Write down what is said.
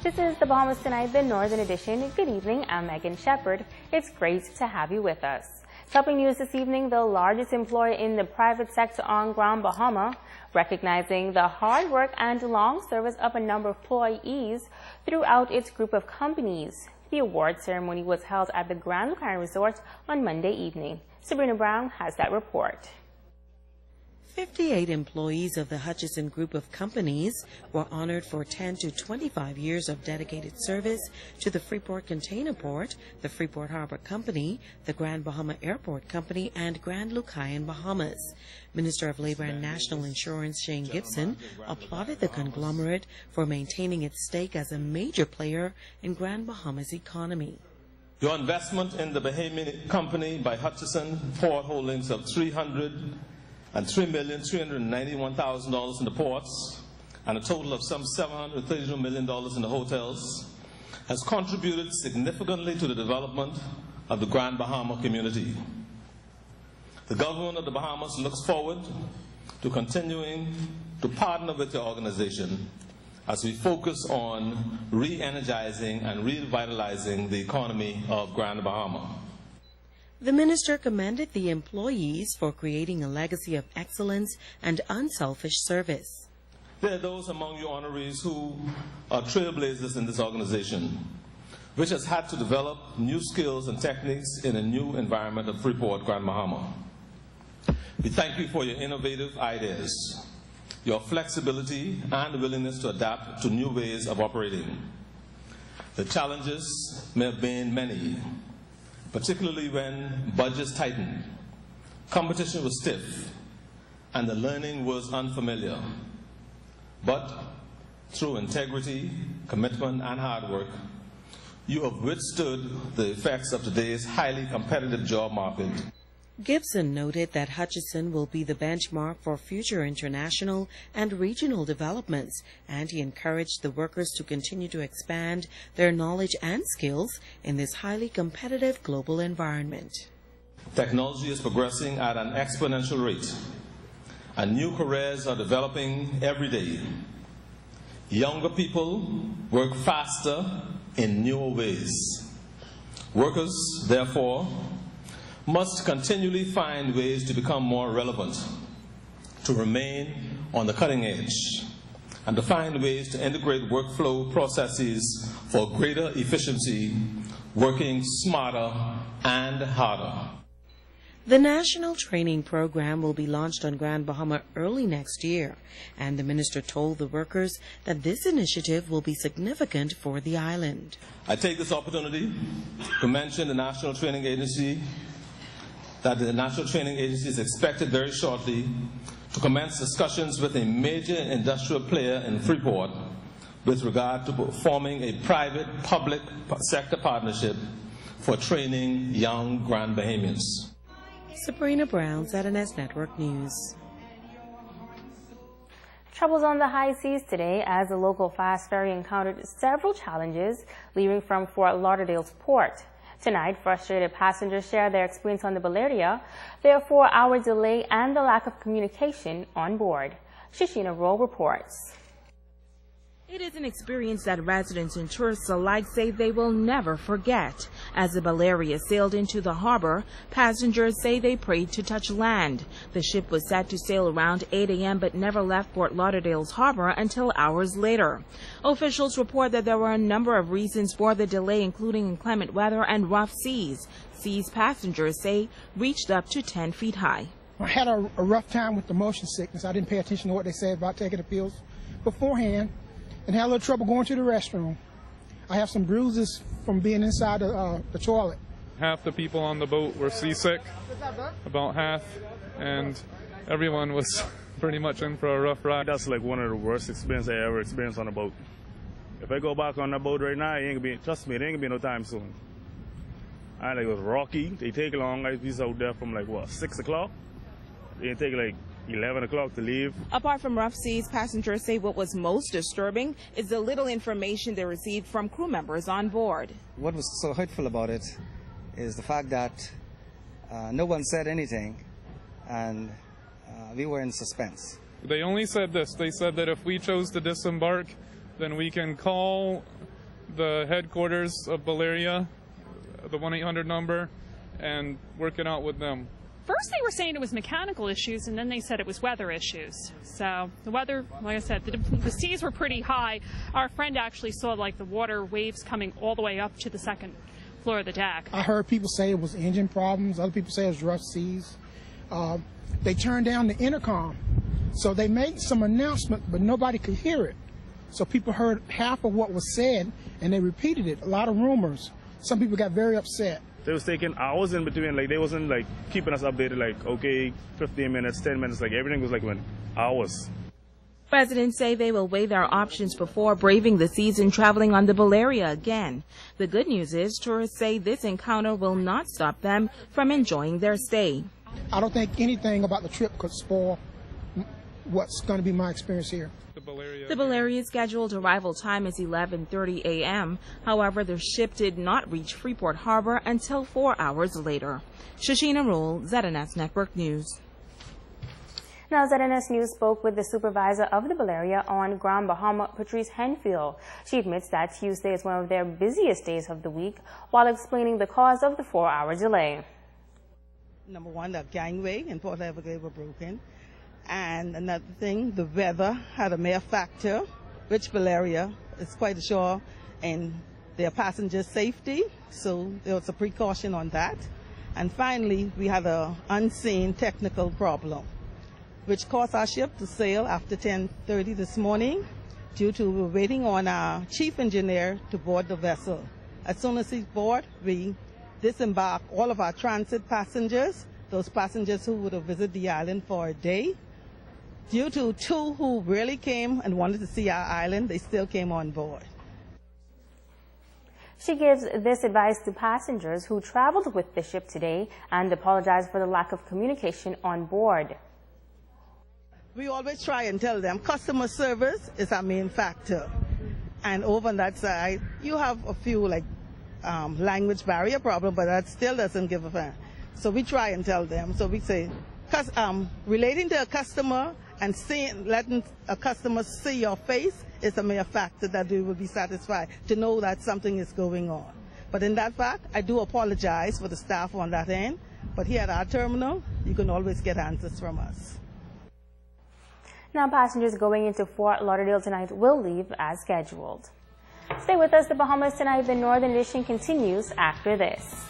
This is the Bahamas Tonight, the Northern Edition. Good evening, I'm Megan Shepard. It's great to have you with us. Topping news this evening, the largest employer in the private sector on Grand Bahama, recognizing the hard work and long service of a number of employees throughout its group of companies. The award ceremony was held at the Grand Lucayan Resort on Monday evening. Sabrina Brown has that report. 58 employees of the Hutchison Group of Companies were honored for 10 to 25 years of dedicated service to the Freeport Container Port, the Freeport Harbor Company, the Grand Bahama Airport Company, and Grand Lucayan Bahamas. Minister of Labor and National Insurance Shane Gibson applauded the conglomerate for maintaining its stake as a major player in Grand Bahama's economy. Your investment in the Bahamian Company by Hutchison Port holdings of $303,391,000 in the ports and a total of some $732 million in the hotels has contributed significantly to the development of the Grand Bahama community. The government of the Bahamas looks forward to continuing to partner with your organization as we focus on re-energizing and revitalizing the economy of Grand Bahama. The minister commended the employees for creating a legacy of excellence and unselfish service. There are those among you honorees who are trailblazers in this organization, which has had to develop new skills and techniques in a new environment of Freeport, Grand Bahama. We thank you for your innovative ideas, your flexibility and willingness to adapt to new ways of operating. The challenges may have been many, particularly when budgets tightened, competition was stiff, and the learning was unfamiliar. But through integrity, commitment, and hard work, you have withstood the effects of today's highly competitive job market. Gibson noted that Hutchison will be the benchmark for future international and regional developments, and he encouraged the workers to continue to expand their knowledge and skills in this highly competitive global environment. Technology is progressing at an exponential rate, and new careers are developing every day. Younger people work faster in newer ways. Workers, therefore, must continually find ways to become more relevant, to remain on the cutting edge, and to find ways to integrate workflow processes for greater efficiency, working smarter and harder. The national training program will be launched on Grand Bahama early next year, and the minister told the workers that this initiative will be significant for the island. I take this opportunity to mention the National Training Agency, that the National Training Agency is expected very shortly to commence discussions with a major industrial player in Freeport with regard to forming a private-public sector partnership for training young Grand Bahamians. Sabrina Brown, ZNS Network News. Troubles on the high seas today as the local fast ferry encountered several challenges leaving from Fort Lauderdale's port. Tonight, frustrated passengers share their experience on the Valeria, their 4-hour delay, and the lack of communication on board. Shishina Rowe reports. It is an experience that residents and tourists alike say they will never forget. As the Valeria sailed into the harbor, passengers say they prayed to touch land. The ship was set to sail around 8 a.m. but never left Fort Lauderdale's harbor until hours later. Officials report that there were a number of reasons for the delay, including inclement weather and rough seas. Seas passengers say reached up to 10 feet high. I had a rough time with the motion sickness. I didn't pay attention to what they said about taking the pills beforehand, and had a little trouble going to the restroom. I have some bruises from being inside the toilet. Half the people on the boat were seasick, about half, and everyone was pretty much in for a rough ride. That's like one of the worst experiences I ever experienced on a boat. If I go back on the boat right now, it ain't gonna be, trust me, it ain't gonna be no time soon. And it was rocky. They take long. I was out there from like, what, 6 o'clock? It take like 11 o'clock to leave. Apart from rough seas, passengers say what was most disturbing is the little information they received from crew members on board. What was so hurtful about it is the fact that no one said anything, and we were in suspense. They only said this. They said that if we chose to disembark, then we can call the headquarters of Valeria, the 1-800 number, and working out with them. First they were saying it was mechanical issues, and then they said it was weather issues. So the weather, like I said, the seas were pretty high. Our friend actually saw like the water waves coming all the way up to the second floor of the deck. I heard people say it was engine problems. Other people say it was rough seas. They turned down the intercom. So they made some announcement, but nobody could hear it. So people heard half of what was said, and they repeated it. A lot of rumors. Some people got very upset. They was taking hours in between, like they wasn't like keeping us updated, like okay, 15 minutes, 10 minutes, like everything was like when hours. Residents say they will weigh their options before braving the seas and traveling on the Valeria again. The good news is tourists say this encounter will not stop them from enjoying their stay. I don't think anything about the trip could spoil what's going to be my experience here. The Valeria's scheduled arrival time is 11:30 a.m. However, the ship did not reach Freeport Harbor until 4 hours later. Shashina Rule, ZNS Network News. Now, ZNS News spoke with the supervisor of the Valeria on Grand Bahama, Patrice Henfield. She admits that Tuesday is one of their busiest days of the week, while explaining the cause of the 4-hour delay. Number one, the gangway in Port Everglades were broken. And another thing, the weather had a major factor, which Valeria is quite sure in their passenger safety, so there was a precaution on that. And finally, we had an unseen technical problem, which caused our ship to sail after 10:30 this morning due to we were waiting on our chief engineer to board the vessel. As soon as he board, we disembark all of our transit passengers, those passengers who would have visited the island for a day. Due to 2 who really came and wanted to see our island, they still came on board. She gives this advice to passengers who traveled with the ship today and apologized for the lack of communication on board. We always try and tell them customer service is our main factor. And over on that side, you have a few language barrier problem, but that still doesn't give a fuck. So we try and tell them. So we say, relating to a customer and letting a customer see your face is a mere factor that they will be satisfied to know that something is going on. But in that fact, I do apologize for the staff on that end. But here at our terminal, you can always get answers from us. Now, passengers going into Fort Lauderdale tonight will leave as scheduled. Stay with us. The Bahamas Tonight, the Northern Edition continues after this.